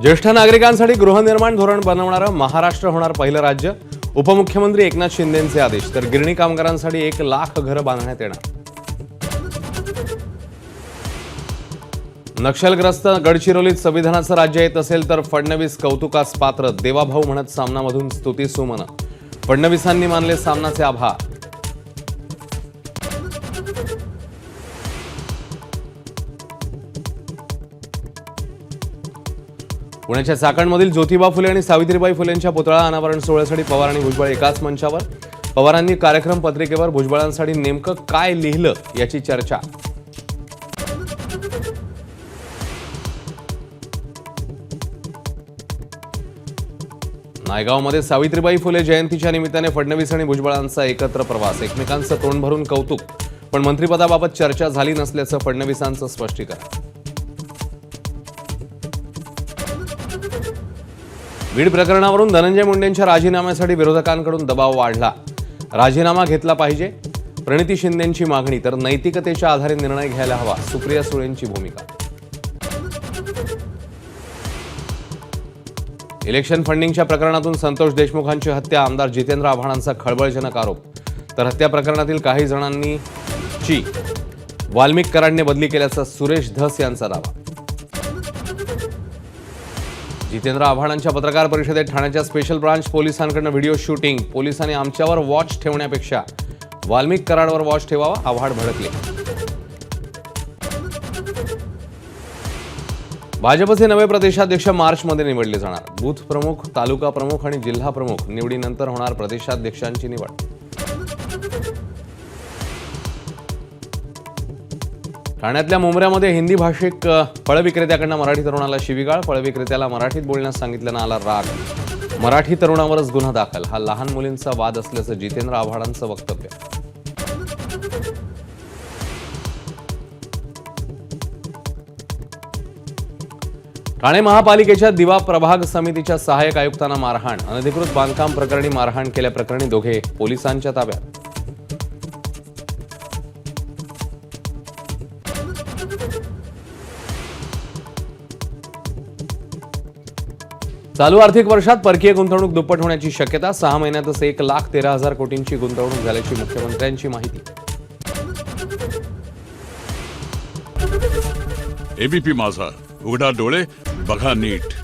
ज्येष्ठ नागरिकांसाठी गृहनिर्माण धोरण बनवणारं महाराष्ट्र होणार पहिलं राज्य. उपमुख्यमंत्री एकनाथ शिंदेंचे आदेश. तर गिरणी कामगारांसाठी 1,00,000 घरं बांधण्यात येणार. नक्षलग्रस्त गडचिरोलीत संविधानाचं राज्य येत असेल तर फडणवीस कौतुकास पात्र. देवाभाऊ म्हणत सामनामधून स्तुतीसुमनं. फडणवीसांनी मानले सामनाचे आभार. पुण्याच्या चाकणमधील ज्योतिबा फुले आणि सावित्रीबाई फुलेंच्या पुतळा अनावरण सोहळ्यासाठी पवार आणि भुजबळ एकाच मंचावर. पवारांनी कार्यक्रम पत्रिकेवर भुजबळांसाठी नेमकं काय लिहिलं याची चर्चा. नायगावमध्ये सावित्रीबाई फुले जयंतीच्या निमित्ताने फडणवीस आणि भुजबळांचा एकत्र प्रवास. एकमेकांचं तोंड भरून कौतुक, पण मंत्रिपदाबाबत चर्चा झाली नसल्याचं फडणवीसांचं स्पष्टीकरण. बीड प्रकरणावरून धनंजय मुंडेंच्या राजीनाम्यासाठी विरोधकांकडून दबाव वाढला. राजीनामा घेतला पाहिजे, प्रणिती शिंदेंची मागणी. तर नैतिकतेच्या आधारे निर्णय घ्यायला हवा, सुप्रिया सुळेंची भूमिका. इलेक्शन फंडिंगच्या प्रकरणातून संतोष देशमुखांची हत्या. आमदार जितेंद्र आव्हाडांचा खळबळजनक आरोप. तर हत्या प्रकरणातील काही जणांनी वाल्मिक कराडने बदली केल्याचा सुरेश धस यांचा दावा. जितेंद्र आव्हाडांच्या पत्रकार परिषदेत ठाण्याच्या स्पेशल ब्रांच पोलिसांकडून व्हिडिओ शूटिंग. पोलिसांनी आमच्यावर वॉच ठेवण्यापेक्षा वाल्मिक कराडवर वॉच ठेवावा, आव्हाड भडकले. भाजपचे नवे प्रदेशाध्यक्ष मार्चमध्ये निवडले जाणार. बूथ प्रमुख, तालुका प्रमुख आणि जिल्हा प्रमुख निवडीनंतर होणार प्रदेशाध्यक्षांची निवड. ठाण्यातल्या मुंबऱ्यामध्ये हिंदी भाषिक फळ विक्रेत्याकडनं मराठी तरुणाला शिवीगाळ. फळ विक्रेत्याला मराठीत बोलण्यास सांगितल्यानं आला राग. मराठी तरुणावरच गुन्हा दाखल. हा लहान मुलींचा वाद असल्याचं जितेंद्र आव्हाडांचं वक्तव्य. ठाणे महापालिकेच्या दिवा प्रभाग समितीच्या सहाय्यक आयुक्तांना मारहाण. अनधिकृत बांधकाम प्रकरणी मारहाण केल्याप्रकरणी दोघे पोलिसांच्या ताब्यात. चालू आर्थिक वर्षात परकीय गुंतवणूक दुप्पट होण्याची शक्यता. 6 महिन्यातच 1,13,000 कोटींची गुंतवणूक झाल्याची मुख्यमंत्र्यांची माहिती. एबीपी माझा, उघडा डोळे बघा नीट.